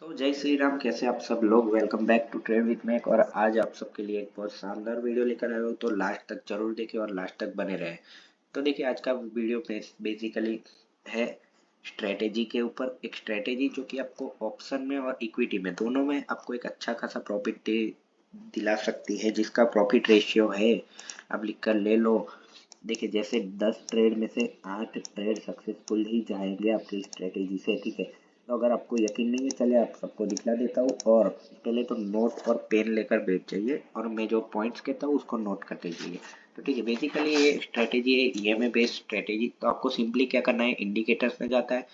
जय श्री राम। कैसे आप सब लोग। Welcome back to trade with Mac. और आज आप सबके लिए एक बहुत शानदार वीडियो लेकर आया हूँ, तो लास्ट तक जरूर देखें और लास्ट तक बने रहे। तो देखिए, आज का वीडियो बेसिकली है स्ट्रेटेजी के ऊपर। एक स्ट्रेटेजी जो कि आपको ऑप्शन में और इक्विटी में दोनों में आपको एक अच्छा खासा प्रॉफिट दिला सकती है, जिसका प्रॉफिट रेशियो है, आप लिख कर ले लो। देखिए, जैसे 10 ट्रेड में से 8 ट्रेड सक्सेसफुल ही जाएंगे आपकी स्ट्रेटेजी से, ठीक है। तो अगर आपको यकीन नहीं है, चले आप सबको दिखला देता हूँ। और पहले तो नोट और पेन लेकर बैठ जाइए और मैं जो पॉइंट्स कहता हूँ उसको नोट करते जाइए। तो ठीक है, बेसिकली ये स्ट्रेटेजी है ईएमए बेस्ड स्ट्रेटेजी। तो आपको सिंपली क्या करना है, इंडिकेटर्स में जाता है,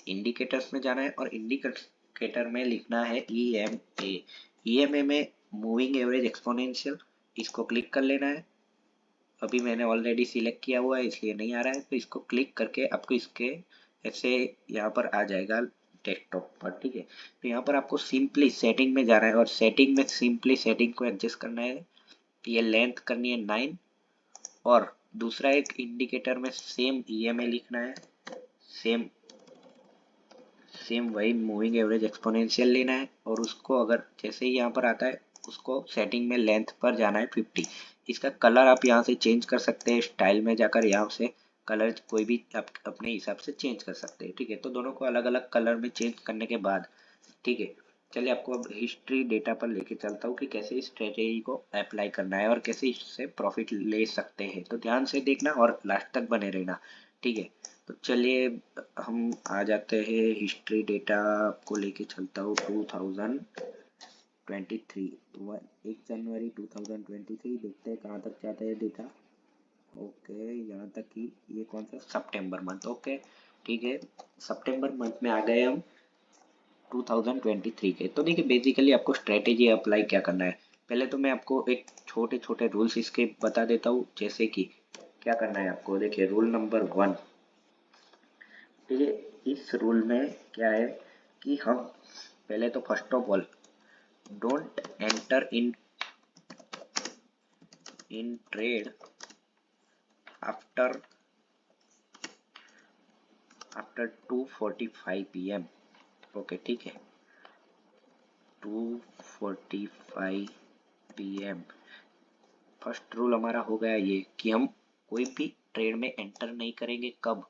इंडिकेटर्स में जाना है और इंडिकेटर में लिखना है ईएमए। ईएमए में मूविंग एवरेज एक्सपोनेंशियल, इसको क्लिक कर लेना है। अभी मैंने ऑलरेडी सिलेक्ट किया हुआ है इसलिए नहीं आ रहा है, तो इसको क्लिक करके आपको इसके ऐसे यहाँ पर आ जाएगा डेस्कटॉप पर, ठीक है। तो यहाँ पर आपको सिंपली सेटिंग में जाना है और सेटिंग में सिंपली सेटिंग को एडजस्ट करना है। ये लेंथ करनी है 9 और दूसरा एक इंडिकेटर में सेम ईएमए लिखना है, सेम सेम वही मूविंग एवरेज एक्सपोनेंशियल लेना है और उसको अगर जैसे ही यहाँ पर आता है उसको सेटिंग में लेंथ पर जाना है 50। इसका कलर आप यहाँ से चेंज कर सकते हैं, स्टाइल में जाकर यहाँ से कलर कोई भी आप अपने हिसाब से चेंज कर सकते हैं, ठीक है। तो दोनों को अलग अलग कलर में चेंज करने के बाद, ठीक है, चलिए आपको अब हिस्ट्री डेटा पर लेके चलता हूँ कि कैसे इस स्ट्रेटेजी को अप्लाई करना है और कैसे इससे प्रॉफिट ले सकते हैं। तो ध्यान से देखना और लास्ट तक बने रहना, ठीक है। तो चलिए हम आ जाते हैं हिस्ट्री डेटा, आपको लेके चलता हूँ 2023 1 जनवरी 2023। देखते हैं कहाँ तक जाता है डेटा। ओके, यहाँ तक कि ये कौन सा सितंबर मंथ, ओके ठीक है। सितंबर मंथ में आ गए हम 2023 के। तो देखिए, बेसिकली आपको स्ट्रेटेजी अप्लाई क्या करना है, पहले तो मैं आपको एक छोटे छोटे रूल्स इसके बता देता हूँ। जैसे कि क्या करना है आपको, देखिए रूल नंबर 1, ठीक है। इस रूल में क्या है कि हम पहले तो first of all don't enter in trade after 2:45 PM, okay ठीक है, 2:45 PM। फर्स्ट रूल हमारा हो गया ये कि हम कोई भी ट्रेड में एंटर नहीं करेंगे। कब?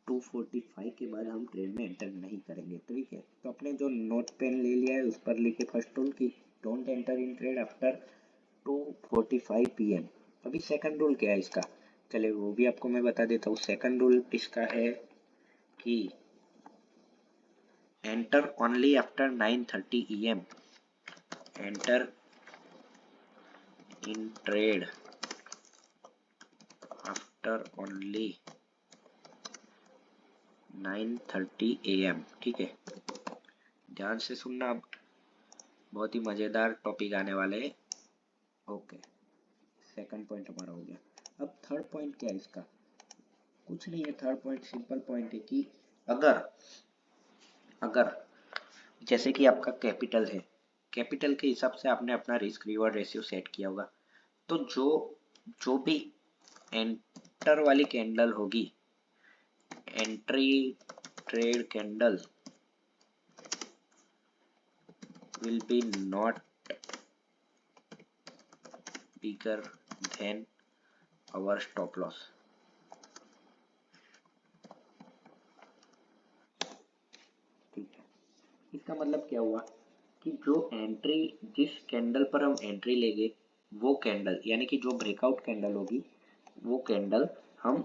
2:45 के बाद हम ट्रेड में एंटर नहीं करेंगे, ठीक है। तो अपने जो नोट पेन ले लिया है उस पर लिखे फर्स्ट रूल की don't enter in trade after 2:45 PM। अभी सेकंड रूल क्या है इसका, चले वो भी आपको मैं बता देता हूँ। सेकंड रूल इसका है कि enter only after 9:30 AM। Enter in trade after only 9:30 AM, ठीक है। ध्यान से सुनना, अब बहुत ही मज़ेदार टॉपिक आने वाले हैं। ओके, सेकंड पॉइंट हमारा हो गया। अब थर्ड पॉइंट क्या है इसका, कुछ नहीं है। थर्ड पॉइंट सिंपल पॉइंट है कि अगर अगर जैसे कि आपका कैपिटल है, कैपिटल के हिसाब से आपने अपना रिस्क रिवॉर्ड रेशियो सेट किया होगा। तो जो जो भी एंटर वाली कैंडल होगी, entry trade candle will be not bigger than our stop loss, ठीक है। इसका मतलब क्या हुआ कि जो एंट्री, जिस कैंडल पर हम एंट्री लेंगे, वो कैंडल यानी कि जो ब्रेकआउट कैंडल होगी, वो कैंडल हम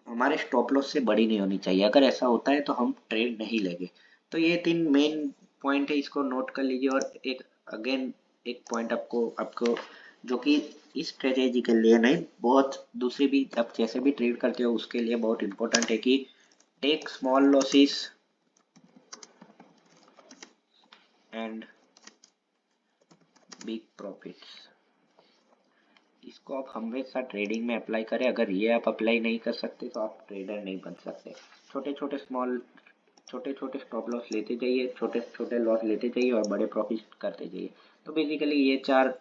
हमारे स्टॉप लॉस से बड़ी नहीं होनी चाहिए। अगर ऐसा होता है तो हम ट्रेड नहीं लेंगे। तो ये 3 मेन पॉइंट है, इसको नोट कर लीजिए। और एक अगेन एक पॉइंट आपको आपको जो कि इस स्ट्रेटेजी के लिए नहीं, बहुत दूसरी भी आप जैसे भी ट्रेड करते हो उसके लिए बहुत इंपॉर्टेंट है कि take small losses and big profits. इसको आप हमेशा ट्रेडिंग में अप्लाई करें। अगर ये आप अप्लाई नहीं कर सकते तो आप ट्रेडर नहीं बन सकते। छोटे छोटे स्टॉप लॉस लेते जाइए, छोटे छोटे लॉस लेते जाइए और बड़े प्रॉफिट करते जाइए। तो बेसिकली ये 4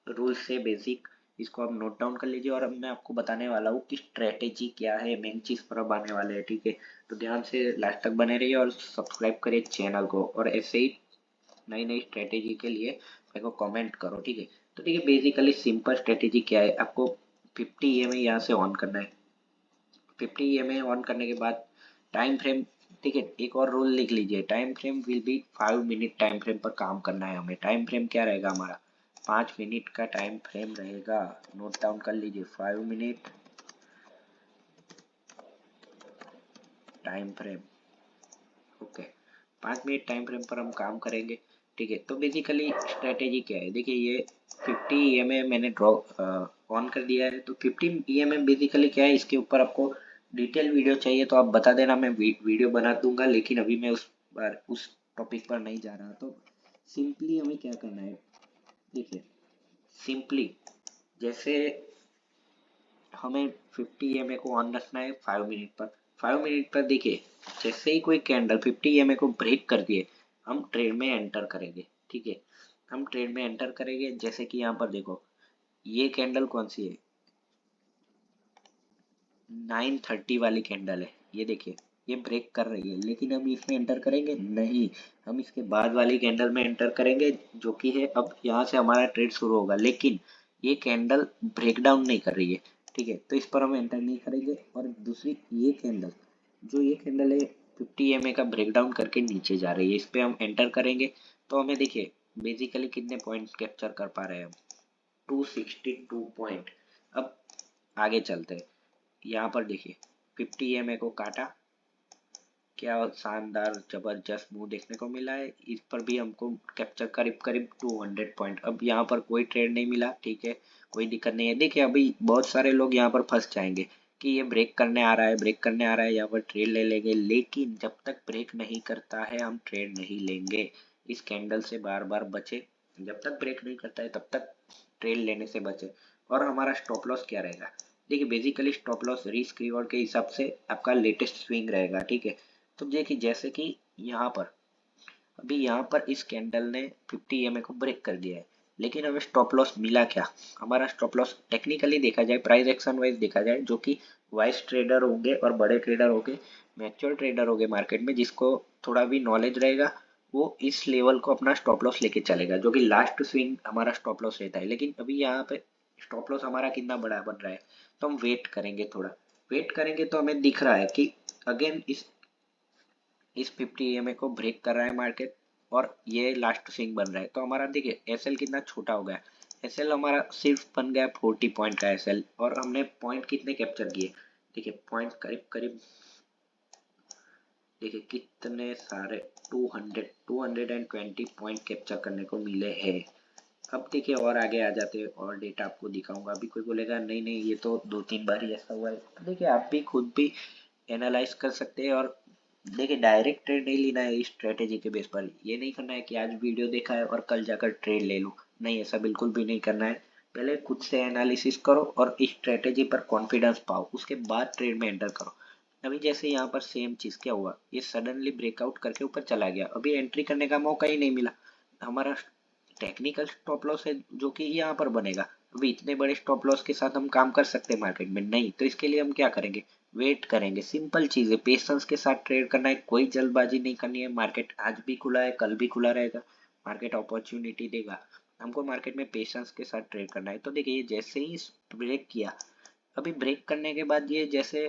रूल्स से बेसिक इसको आप नोट डाउन कर लीजिए और अब मैं आपको बताने वाला हूँ कि स्ट्रेटेजी क्या है, मेन चीज पर अब आने वाले हैं, ठीक है। तो ध्यान से लास्ट तक बने रहिए और सब्सक्राइब करिए चैनल को, और ऐसे ही नई नई स्ट्रेटेजी के लिए मेरे को कमेंट करो, ठीक है। तो ठीक है, बेसिकली सिंपल स्ट्रेटेजी क्या है, आपको 50 EMA यहाँ से ऑन करना है। 50 EMA ऑन करने के बाद टाइम फ्रेम, ठीक है, एक और रूल लिख लीजिए, time frame will be 5 minute. Time frame पर काम करना है हमें। टाइम फ्रेम क्या रहेगा हमारा, 5 मिनट का टाइम फ्रेम रहेगा। नोट डाउन कर लीजिए, 5 minute time frame, okay. 5 minute time frame पर हम काम करेंगे, ठीक है। तो बेसिकली स्ट्रेटेजी क्या है, देखिए ये 50 EMA मैंने ड्रॉ ऑन कर दिया है। तो 50 EMA बेसिकली क्या है, इसके ऊपर आपको डिटेल वीडियो चाहिए तो आप बता देना, मैं वीडियो बना दूंगा, लेकिन अभी मैं उस टॉपिक पर नहीं जा रहा। तो सिंपली हमें क्या करना है, देखिए सिंपली जैसे हमें 50 EMA को ऑन रखना है 5 मिनट पर। 5 मिनट पर देखिए, जैसे ही कोई कैंडल 50 EMA को ब्रेक कर दिए, हम ट्रेड में एंटर करेंगे, ठीक है। हम ट्रेड में एंटर करेंगे, जैसे कि यहाँ पर देखो, ये कैंडल कौन सी है, 9:30 वाली कैंडल है, ये देखिए, ये ब्रेक कर रही है, लेकिन हम इसमें एंटर करेंगे नहीं, हम इसके बाद वाली कैंडल में एंटर करेंगे, जो कि है अब यहाँ से हमारा ट्रेड शुरू होगा, लेकिन ये कैंडल ब्रेक डाउन नहीं कर रही है, ठीक है। तो इस पर हम एंटर नहीं करेंगे। और दूसरी ये कैंडल, जो ये कैंडल है 50 EMA का ब्रेक डाउन करके नीचे जा रही है, इस पे हम एंटर करेंगे। तो हमें देखिए बेसिकली कितने पॉइंट कैप्चर कर पा रहे हैं हम, 262 पॉइंट। अब आगे चलते हैं, यहाँ पर देखिए 50 EMA को काटा, क्या शानदार जबरदस्त मूव देखने को मिला है। इस पर भी हमको कैप्चर करीब करीब 200 पॉइंट। अब यहाँ पर कोई ट्रेड नहीं मिला, ठीक है, कोई दिक्कत नहीं है। देखिए अभी बहुत सारे लोग यहाँ पर फंस जाएंगे कि ये ब्रेक करने आ रहा है, ब्रेक करने आ रहा है, यहाँ पर ट्रेड ले लेंगे, लेकिन जब तक ब्रेक नहीं करता है हम ट्रेड नहीं लेंगे। इस कैंडल से बार बार बचे, जब तक ब्रेक नहीं करता है तब तक ट्रेड लेने से बचे। और हमारा स्टॉप लॉस क्या रहेगा, देखिए basically stop loss risk reward के हिसाब से आपका लेटेस्ट स्विंग रहेगा, ठीक है। तो देखिए जैसे कि यहाँ पर, अभी यहाँ पर इस कैंडल ने 50 EMA को ब्रेक कर दिया है, लेकिन हमें स्टॉप लॉस मिला क्या, हमारा स्टॉप लॉस टेक्निकली देखा जाए, प्राइस एक्शन वाइज देखा जाए, जो कि वाइस ट्रेडर होंगे और बड़े ट्रेडर होंगे, मैच्योर ट्रेडर होंगे मार्केट में, जिसको थोड़ा भी नॉलेज रहेगा, वो इस लेवल को अपना स्टॉप लॉस लेके चलेगा, जो कि लास्ट स्विंग हमारा स्टॉप लॉस रहता है। लेकिन अभी यहाँ पे स्टॉप लॉस हमारा कितना बड़ा बन रहा है, तो हम वेट करेंगे, थोड़ा वेट करेंगे तो हमें दिख रहा है कि अगेन इस 50 EMA को ब्रेक कर रहा है मार्केट, और ये लास्ट स्विंग बन रहा है। तो हमारा देखिए एसएल कितना छोटा हो गया, एसएल हमारा सिर्फ बन गया 40 पॉइंट का एसएल, और हमने पॉइंट कितने कैप्चर किए, देखिए पॉइंट करीब करीब, देखिए कितने सारे 220 पॉइंट कैप्चर करने को मिले हैं। अब देखिए और आगे आ जाते हैं और डेटा आपको दिखाऊंगा। अभी कोई बोलेगा नहीं नहीं ये तो 2-3 बार ही ऐसा हुआ है, तो देखिए आप भी खुद भी एनालाइज कर सकते हैं। और देखिए डायरेक्ट ट्रेड नहीं लेना है, इस स्ट्रेटेजी के बेस पर ये नहीं करना है कि आज वीडियो देखा है और कल जाकर ट्रेड ले लूँ, नहीं ऐसा बिल्कुल भी नहीं करना है। पहले खुद से एनालिसिस करो और इस स्ट्रेटेजी पर कॉन्फिडेंस पाओ, उसके बाद ट्रेड में एंटर करो। अभी जैसे यहाँ पर सेम चीज क्या हुआ, ये सडनली ब्रेकआउट करके ऊपर चला गया, अभी एंट्री करने का मौका ही नहीं मिला। हमारा टेक्निकल स्टॉप लॉस है जो कि यहाँ पर बनेगा। अभी इतने बड़े स्टॉप लॉस के साथ हम काम कर सकते हैं मार्केट में, नहीं, तो इसके लिए हम क्या करेंगे, वेट करेंगे। सिंपल चीज है, पेशेंस के साथ ट्रेड करना है, कोई जल्दबाजी नहीं करनी है। मार्केट आज भी खुला है, कल भी खुला रहेगा, मार्केट अपॉर्चुनिटी देगा, हमको मार्केट में पेशेंस के साथ ट्रेड करना है। तो देखिए ये जैसे ही ब्रेक किया, अभी ब्रेक करने के बाद ये जैसे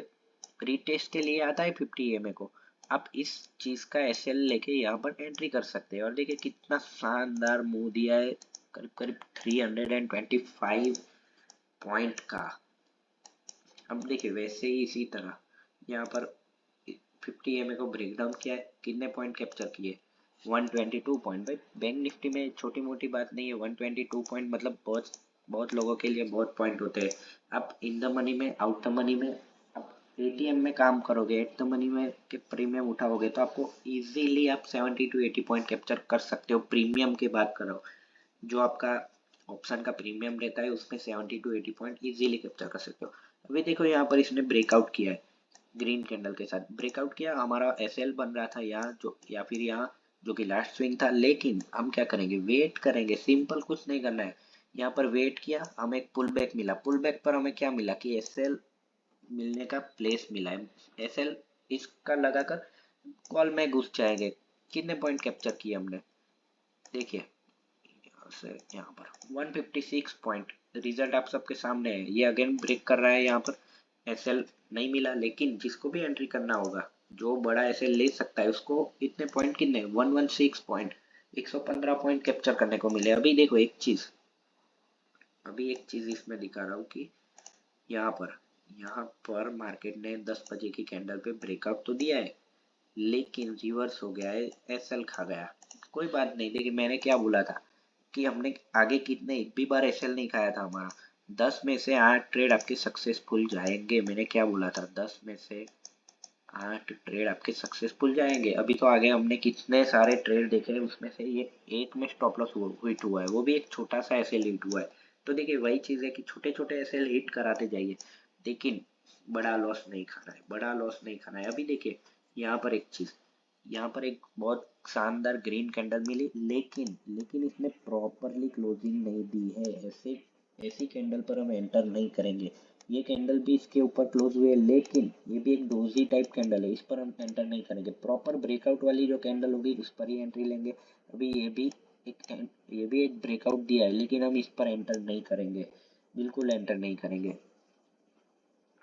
रीटेस्ट के लिए आता है 50 EMA को, आप इस चीज का एसएल लेके यहाँ पर एंट्री कर सकते हैं। और देखिए कितना शानदार मूव दिया है, करीब करीब 325 पॉइंट का। अब देखिए वैसे ही इसी तरह यहाँ पर 50 EMA को ब्रेक डाउन किया है, कितने पॉइंट कैप्चर किए, 122 पॉइंट। भाई बैंक निफ्टी में छोटी मोटी बात नहीं है, 122 पॉइंट मतलब बहुत बहुत लोगों के लिए बहुत पॉइंट होते हैं। आप इन द मनी में, आउट द मनी में, आप एटीएम में काम करोगे, एट द मनी में के प्रीमियम उठाओगे, तो आपको इजीली आप 70 to 80 पॉइंट कैप्चर कर सकते हो। प्रीमियम की बात करो, जो आपका ऑप्शन का प्रीमियम रहता है उसमें 70 to 80 पॉइंट इजीली कैप्चर कर सकते हो। अभी देखो यहाँ पर इसने ब्रेकआउट किया है, ग्रीन कैंडल के साथ ब्रेकआउट किया, हमारा एसएल बन रहा था यहाँ, जो या फिर यहाँ जो कि लास्ट स्विंग था। लेकिन हम क्या करेंगे, वेट करेंगे, सिंपल कुछ नहीं करना है। यहाँ पर वेट किया, हमें एक पुल बैक मिला, पुल बैक पर हमें क्या मिला कि एसएल मिलने का प्लेस मिला है। एसएल इसका लगाकर कॉल में घुस जाएंगे। कितने पॉइंट कैप्चर किए हमने, देखिए यहाँ से यहाँ पर 156 पॉइंट। रिजल्ट आप सबके सामने है। ये अगेन ब्रेक कर रहा है, यहाँ पर एसएल नहीं मिला, लेकिन जिसको भी एंट्री करना होगा, जो बड़ा एसएल ले सकता है, उसको इतने पॉइंट कितने 116 पॉइंट, 115 पॉइंट कैप्चर करने को मिले। अभी देखो एक चीज इसमें दिखा रहा हूँ कि यहाँ पर मार्केट ने 10 बजे की कैंडल पे ब्रेकआउट तो दिया है, लेकिन रिवर्स हो गया है, एसएल खा गया। कोई बात नहीं, देखिए मैंने क्या बोला था कि हमने आगे कितने एक भी बार एसएल नहीं खाया था हमारा। 10 में से 8 ट्रेड आपके सक्सेसफुल जाएंगे, मैंने क्या बोला था, 10 में से 8 ट्रेड आपके सक्सेसफुल जाएंगे। अभी तो आगे हमने कितने सारे ट्रेड देखे, उसमें से ये एक में स्टॉप लॉस हिट हुआ है, वो भी एक छोटा सा एसएल हिट हुआ है। तो देखिए वही चीज है कि छोटे छोटे एसएल हिट कराते जाइए, लेकिन बड़ा लॉस नहीं खाना है, बड़ा लॉस नहीं खाना है। अभी देखिए यहाँ पर एक चीज, यहाँ पर एक बहुत शानदार ग्रीन कैंडल मिली, लेकिन लेकिन इसने प्रॉपरली क्लोजिंग नहीं दी है। ऐसे ऐसी कैंडल पर हम एंटर नहीं करेंगे। ये कैंडल भी इसके ऊपर क्लोज हुई है, लेकिन ये भी एक डोजी टाइप कैंडल है, इस पर हम एंटर नहीं करेंगे। प्रॉपर ब्रेकआउट वाली जो कैंडल होगी उस पर ही एंट्री लेंगे। अभी ये भी एक ब्रेकआउट दिया है, लेकिन हम इस पर एंटर नहीं करेंगे, बिल्कुल एंटर नहीं करेंगे।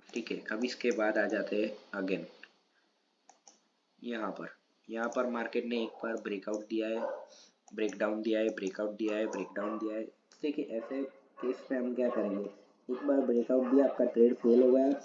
ठीक है, अब इसके बाद आ जाते हैं अगेन यहाँ पर। यहाँ पर मार्केट ने एक बार ब्रेकआउट दिया है, ब्रेकडाउन दिया है, ब्रेकआउट दिया है, ब्रेकडाउन दिया है। देखिए ऐसे केस में हम क्या करेंगे, एक बार ब्रेकआउट दिया, आपका ट्रेड फेल हो गया,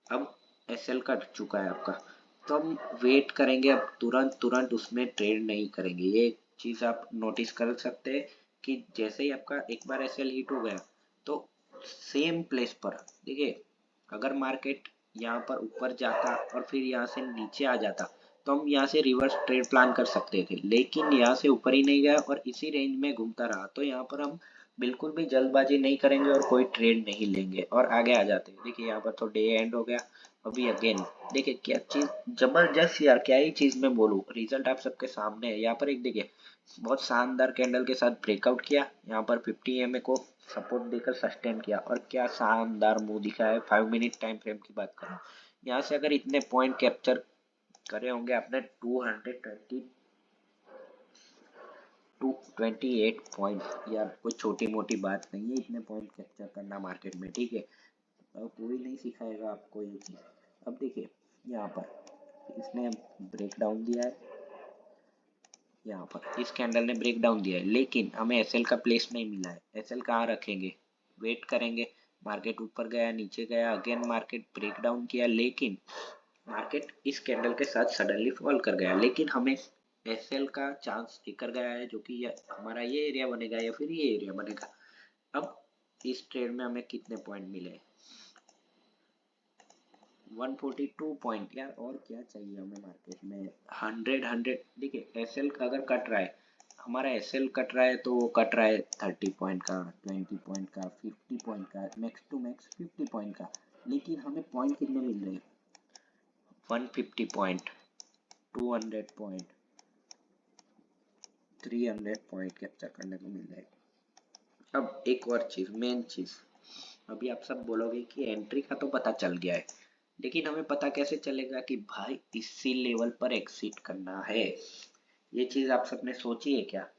अब एसएल कट चुका है आपका, तो हम वेट करेंगे, अब तुरंत तुरंत उसमें ट्रेड नहीं करेंगे। ये चीज़ आप नोटिस कर सकते हैं कि जैसे ही आपका एक बार एसएल हिट हो गया, तो सेम प्लेस पर देखिए, अगर मार्केट यहाँ पर ऊपर जाता और फिर यहाँ से नीचे आ जाता, तो हम यहाँ से रिवर्स ट्रेड प्लान कर सकते थे, लेकिन यहाँ से ऊपर ही नहीं गया और इसी रेंज में घूमता रहा, तो यहाँ पर हम बिल्कुल भी जल्दबाजी नहीं करेंगे और कोई ट्रेड नहीं लेंगे और आगे आ जाते हैं। देखिए यहाँ पर तो डे एंड हो गया। अभी अगेन देखिए क्या चीज जबरदस्त यार, क्या ही चीज मैं बोलूँ, रिजल्ट आप सबके सामने है। यहाँ पर एक देखिए बहुत शानदार कैंडल के साथ ब्रेकआउट किया, यहाँ पर 50 EMA को सपोर्ट देकर सस्टेन किया, और क्या शानदार मूव दिखा है। 5 मिनट टाइम फ्रेम की बात करूँ, यहाँ से अगर इतने पॉइंट कैप्चर करे होंगे आपने, 228 पॉइंट, यार कोई छोटी मोटी बात नहीं है इतने पॉइंट कैप्चर करना मार्केट में। ठीक है, अब कोई नहीं सिखाएगा आपको ये चीज़। अब देखिए यहाँ पर इसने ब्रेक डाउन दिया है, यहाँ पर इस कैंडल ने ब्रेक डाउन दिया है, लेकिन हमें एसएल का प्लेस नहीं मिला है। एसएल कहाँ रखेंगे, वेट करेंगे। मार्केट ऊपर गया, नीचे गया, अगेन मार्केट ब्रेक डाउन किया, लेकिन मार्केट इस कैंडल के साथ सडनली फॉल कर गया, लेकिन हमें एसएल का चांस दिकर गया है, जो कि हमारा ये एरिया बनेगा या फिर ये एरिया बनेगा। अब इस ट्रेड में हमें कितने पॉइंट मिले, 142 पॉइंट। यार और क्या चाहिए हमें मार्केट में, 100 देखिए एसएल अगर कट रहा है, हमारा एसएल कट रहा है, तो वो कट रहा है 30 पॉइंट का, 20 पॉइंट का, 50 पॉइंट का, मैक्स टू मैक्स 50 पॉइंट का, लेकिन हमें पॉइंट कितने मिल रहे हैं, 150 पॉइंट, 200 पॉइंट, 300 पॉइंट कैप्चर करने को मिल रहा है। अब एक और चीज, मेन चीज, अभी आप सब बोलोगे कि एंट्री का तो पता चल गया है, लेकिन हमें पता कैसे चलेगा कि भाई इसी लेवल पर एग्जिट करना है। ये चीज आप सबने सोची है क्या,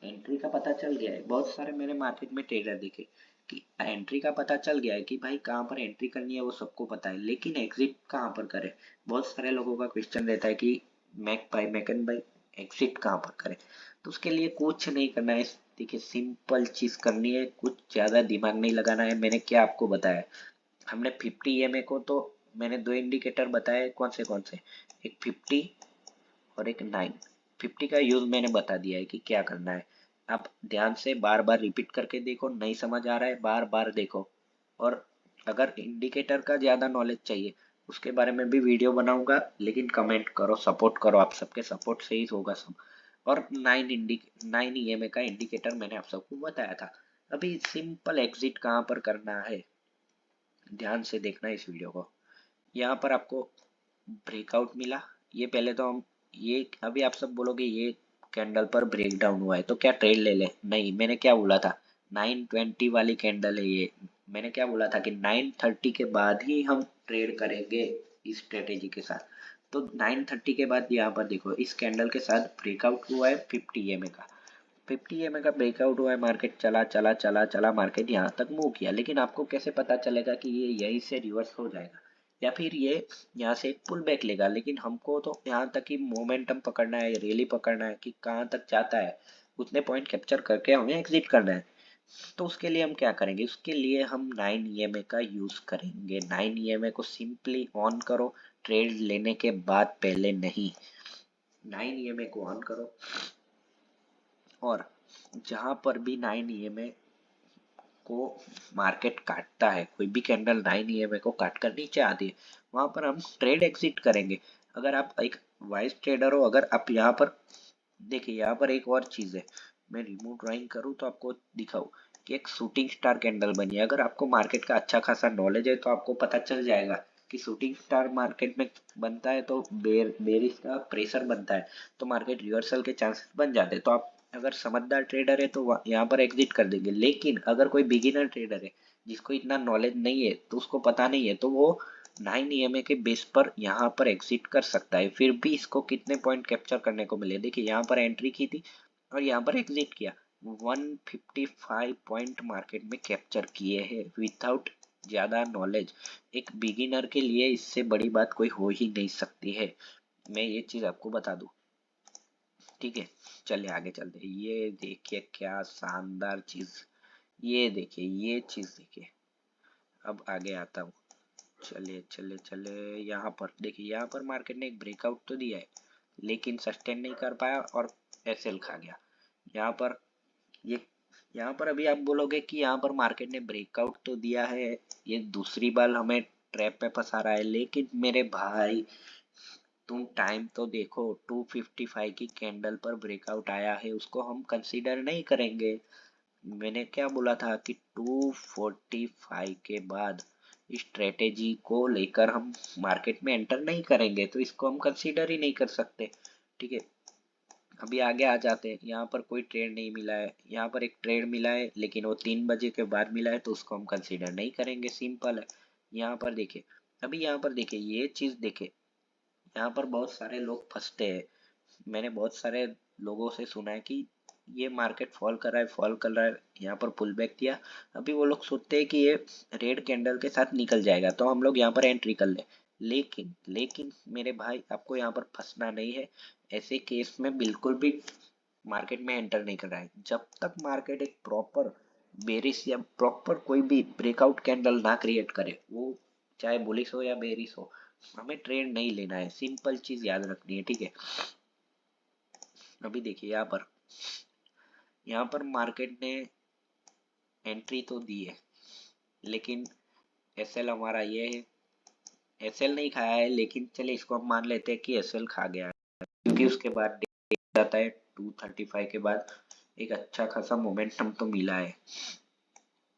एंट्री का पता चल गया है। बहुत सारे मैंने मार्केट में ट्रेडर देखे कि एंट्री का पता चल गया है कि भाई कहाँ पर एंट्री करनी है वो सबको पता है, लेकिन एग्जिट कहाँ पर करें। बहुत सारे लोगों का क्वेश्चन रहता है कि मैकन भाई एग्जिट कहाँ पर करें। तो उसके लिए कुछ नहीं करना है, देखिए सिंपल चीज करनी है, कुछ ज्यादा दिमाग नहीं लगाना है। मैंने क्या आपको बताया, हमने 50 EMA को तो मैंने दो इंडिकेटर बताए, कौन से, एक 50 और एक 9। 50 का यूज मैंने बता दिया है कि क्या करना है। आप ध्यान से बार बार रिपीट करके देखो, नहीं समझ आ रहा है बार बार देखो। और अगर इंडिकेटर का ज्यादा नॉलेज चाहिए, उसके बारे में भी वीडियो बनाऊंगा, लेकिन कमेंट करो, सपोर्ट करो, आप सबके सपोर्ट से ही होगा सब। और 9 EMA का इंडिकेटर मैंने आप सबको बताया था। अभी सिंपल एग्जिट कहाँ पर करना है, ध्यान से देखना इस वीडियो को। यहाँ पर आपको ब्रेकआउट मिला, ये पहले तो हम ये, अभी आप सब बोलोगे ये कैंडल पर ब्रेक डाउन हुआ है तो क्या ट्रेड ले ले, नहीं, मैंने क्या बोला था, 920 वाली कैंडल है ये। मैंने क्या बोला था कि 930 के बाद ही हम ट्रेड करेंगे इस स्ट्रेटेजी के साथ। तो 930 के बाद यहाँ पर देखो इस कैंडल के साथ ब्रेकआउट हुआ है 50 ईएमए का। 50 ईएमए का ब्रेकआउट हुआ है, मार्केट चला चला चला चला, मार्केट यहाँ तक मूव किया, लेकिन आपको कैसे पता चलेगा कि ये यहीं से रिवर्स हो जाएगा या फिर ये यहाँ से एक पुल बैक लेगा। लेकिन हमको तो यहाँ तक ही मोमेंटम पकड़ना है, रैली पकड़ना है कि कहाँ तक जाता है, उतने पॉइंट कैप्चर करके हमें एग्जिट करना है। तो उसके लिए हम क्या करेंगे, उसके लिए हम 9 ईएमए का यूज करेंगे। 9 ईएमए को सिंपली ऑन करो, ट्रेड लेने के बाद, पहले नहीं। 9 ईएमए को ऑन करो और जहां पर भी 9 ईएमए को मार्केट काटता है, कोई भी कैंडल 9 ईएमए को काट कर नीचे आती है, वहां पर हम ट्रेड एग्जिट करेंगे। अगर आप एक वाइज ट्रेडर हो, अगर आप यहाँ पर देखिए, यहाँ पर एक और चीज है, मैं रिमूव ड्राइंग करूँ तो आपको दिखाऊं कि एक शूटिंग स्टार कैंडल बनी है। अगर आपको मार्केट का अच्छा खासा नॉलेज है तो आपको पता चल जाएगा कि शूटिंग स्टार मार्केट में बनता है तो बेरिश का प्रेशर बनता है, तो मार्केट रिवर्सल के चांसेस बन जाते हैं। तो आप अगर समझदार ट्रेडर है तो यहाँ पर एग्जिट कर देंगे। लेकिन अगर कोई बिगिनर ट्रेडर है जिसको इतना नॉलेज नहीं है, तो उसको पता नहीं है, तो वो 9 ईएमए के बेस पर यहाँ पर एग्जिट कर सकता है, फिर भी इसको कितने पॉइंट कैप्चर करने को मिले। देखिए यहाँ पर एंट्री की थी और यहाँ पर एग्जिट किया, 155 पॉइंट मार्केट में कैप्चर किए हैं विदाउट ज्यादा नॉलेज। एक बिगिनर के लिए इससे बड़ी बात कोई हो ही नहीं सकती है, मैं ये चीज आपको बता दूं। ठीक है, चलिए आगे चलते हैं। ये देखिए क्या शानदार चीज, ये देखिए, ये चीज देखिए। अब आगे आता हूँ, चलिए चलिए चलिए। यहाँ पर देखिए, यहाँ पर मार्केट ने एक ब्रेकआउट तो दिया है लेकिन सस्टेन नहीं कर पाया और एसएल खा गया। यहाँ पर ये, यहाँ पर अभी आप बोलोगे कि यहाँ पर मार्केट ने ब्रेकआउट तो दिया है, ये दूसरी बार हमें ट्रैप पे फंसा रहा है। लेकिन मेरे भाई तुम टाइम तो देखो, 255 की कैंडल पर ब्रेकआउट आया है, उसको हम कंसीडर नहीं करेंगे। मैंने क्या बोला था कि 245 के बाद स्ट्रेटेजी को लेकर हम मार्केट में एंटर नहीं करेंगे, तो इसको हम कंसीडर ही नहीं कर सकते। ठीक है, अभी आगे आ जाते हैं। यहाँ पर कोई ट्रेड नहीं मिला है, यहाँ पर एक ट्रेड मिला है लेकिन वो 3 बजे के बाद मिला है, तो उसको हम कंसीडर नहीं करेंगे, सिंपल है। यहाँ पर देखिए, अभी यहाँ पर देखिए, ये चीज देखिए, यहाँ पर बहुत सारे लोग फंसते हैं। मैंने बहुत सारे लोगों से सुना है कि ये मार्केट फॉल कर रहा है, फॉल कर रहा है, यहाँ पर पुल बैक दिया, अभी वो लोग सोचते हैं कि ये रेड कैंडल के साथ निकल जाएगा तो हम लोग यहाँ पर एंट्री कर ले। लेकिन लेकिन मेरे भाई, आपको यहाँ पर फंसना नहीं है। ऐसे केस में बिल्कुल भी मार्केट में एंटर नहीं कर रहा है जब तक मार्केट एक प्रॉपर बेरिश या प्रॉपर कोई भी ब्रेकआउट कैंडल ना क्रिएट करे, वो चाहे बुलिश हो या बेरिश हो, हमें ट्रेड नहीं लेना है। सिंपल चीज याद रखनी है, ठीक है। अभी देखिए यहाँ पर मार्केट ने एंट्री तो दी है लेकिन एसएल हमारा ये है, एसएल नहीं खाया है, लेकिन चलिए इसको हम मान लेते हैं कि एसएल खा गया है, क्योंकि उसके बाद जाता है 235 के बाद एक अच्छा खासा मोमेंटम तो मिला है।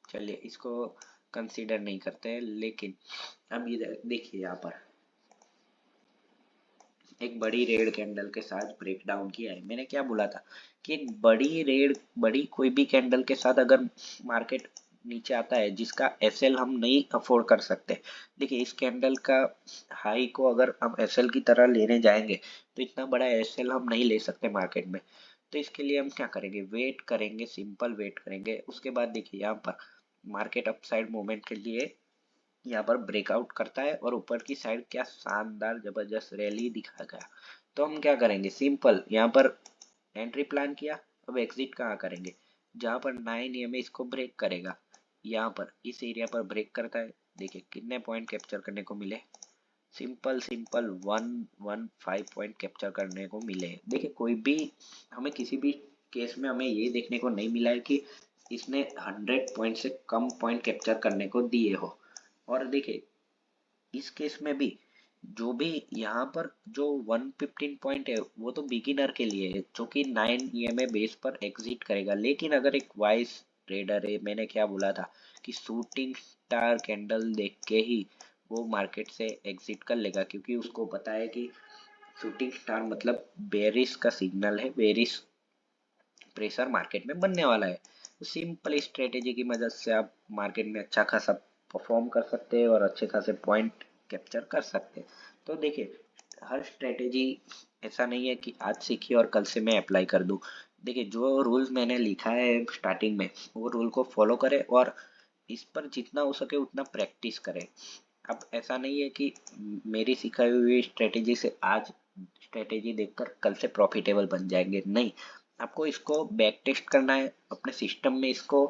चलिए इसको कंसीडर नहीं करते हैं। लेकिन अब ये देखिए, यहाँ पर एक बड़ी रेड कैंडल के साथ ब्रेकडाउन किया है। मैंने क्या बोला था कि एक बड़ी रेड, बड़ी कोई भी कैंडल के साथ अगर मार्केट नीचे आता है जिसका एसएल हम नहीं अफोर्ड कर सकते। देखिए इस कैंडल का हाई को अगर हम एसएल की तरह लेने जाएंगे तो इतना बड़ा एसएल हम नहीं ले सकते मार्केट में। तो इसके लिए हम क्या करेंगे, वेट करेंगे, सिंपल वेट करेंगे। उसके बाद देखिए यहाँ पर मार्केट अपसाइड मूवमेंट के लिए यहाँ पर ब्रेकआउट करता है और ऊपर की साइड क्या शानदार जबरदस्त रैली दिखा गया। तो हम क्या करेंगे, सिंपल यहाँ पर एंट्री प्लान किया, अब एग्जिट कहाँ करेंगे, जहाँ पर 9 ईएमए इसको ब्रेक करेगा, यहाँ पर इस एरिया पर ब्रेक करता है। देखिए कितने पॉइंट कैप्चर करने को मिले, सिंपल सिंपल 115 पॉइंट कैप्चर करने को मिले। देखिए कोई भी, हमें किसी भी केस में हमें ये देखने को नहीं मिला है कि इसने 100 पॉइंट से कम पॉइंट कैप्चर करने को दिए हो। और देखिए इस केस में भी जो भी यहाँ पर जो 115 पॉइंट है वो तो बिगिनर के लिए है जो कि 9 ईएमए बेस पर एग्जिट करेगा। लेकिन अगर एक वाइज ट्रेडर है, मैंने क्या बोला था कि शूटिंग स्टार कैंडल देख के ही वो मार्केट से एग्जिट कर लेगा, क्योंकि उसको पता है कि शूटिंग स्टार मतलब बेरिश का सिग्नल है, बेरिश प्रेशर मार्केट में बनने वाला है। सिंपल स्ट्रेटेजी की मदद से आप मार्केट में अच्छा खासा परफॉर्म कर सकते हैं और अच्छे खासे पॉइंट कैप्चर कर सकते हैं। तो देखिए, हर स्ट्रेटेजी ऐसा नहीं है कि आज सीखी और कल से मैं अप्लाई कर दूं। देखिए, जो रूल्स मैंने लिखा है स्टार्टिंग में, वो रूल को फॉलो करें और इस पर जितना हो सके उतना प्रैक्टिस करें। अब ऐसा नहीं है कि मेरी सिखाई हुई स्ट्रेटेजी से आज स्ट्रेटेजी देखकर कल से प्रॉफिटेबल बन जाएंगे, नहीं। आपको इसको बैक टेस्ट करना है, अपने सिस्टम में इसको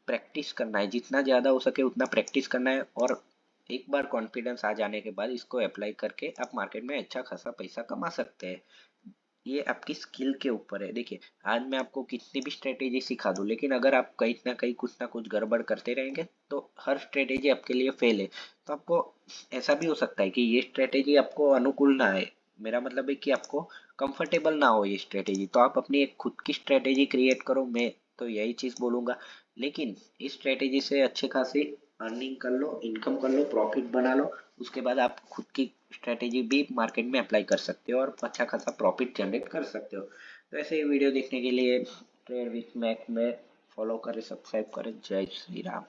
प्रैक्टिस करना है, जितना ज़्यादा हो सके उतना प्रैक्टिस करना है, और एक बार कॉन्फिडेंस आ जाने के बाद इसको अप्लाई करके आप मार्केट में अच्छा खासा पैसा कमा सकते हैं। ये आपकी स्किल के ऊपर है। देखिए, आज मैं आपको कितनी भी स्ट्रेटेजी सिखा दूं, लेकिन अगर आप कहीं ना कुछ गड़बड़ करते रहेंगे तो हर स्ट्रेटेजी आपके लिए फेल है। तो आपको ऐसा भी हो सकता है कि ये स्ट्रेटेजी आपको अनुकूल ना आए, मेरा मतलब है कि आपको कंफर्टेबल ना हो ये स्ट्रेटेजी, तो आप अपनी एक खुद की स्ट्रेटेजी क्रिएट करो, मैं तो यही चीज़ बोलूंगा। लेकिन इस स्ट्रेटेजी से अच्छे खासी अर्निंग कर लो, इनकम कर लो, प्रॉफिट बना लो। उसके बाद आप खुद की स्ट्रेटेजी भी मार्केट में अप्लाई कर सकते हो और अच्छा खासा प्रॉफिट जनरेट कर सकते हो। तो ऐसे ही वीडियो देखने के लिए ट्रेड विथ मैक में फॉलो करें, सब्सक्राइब करें। जय श्री राम।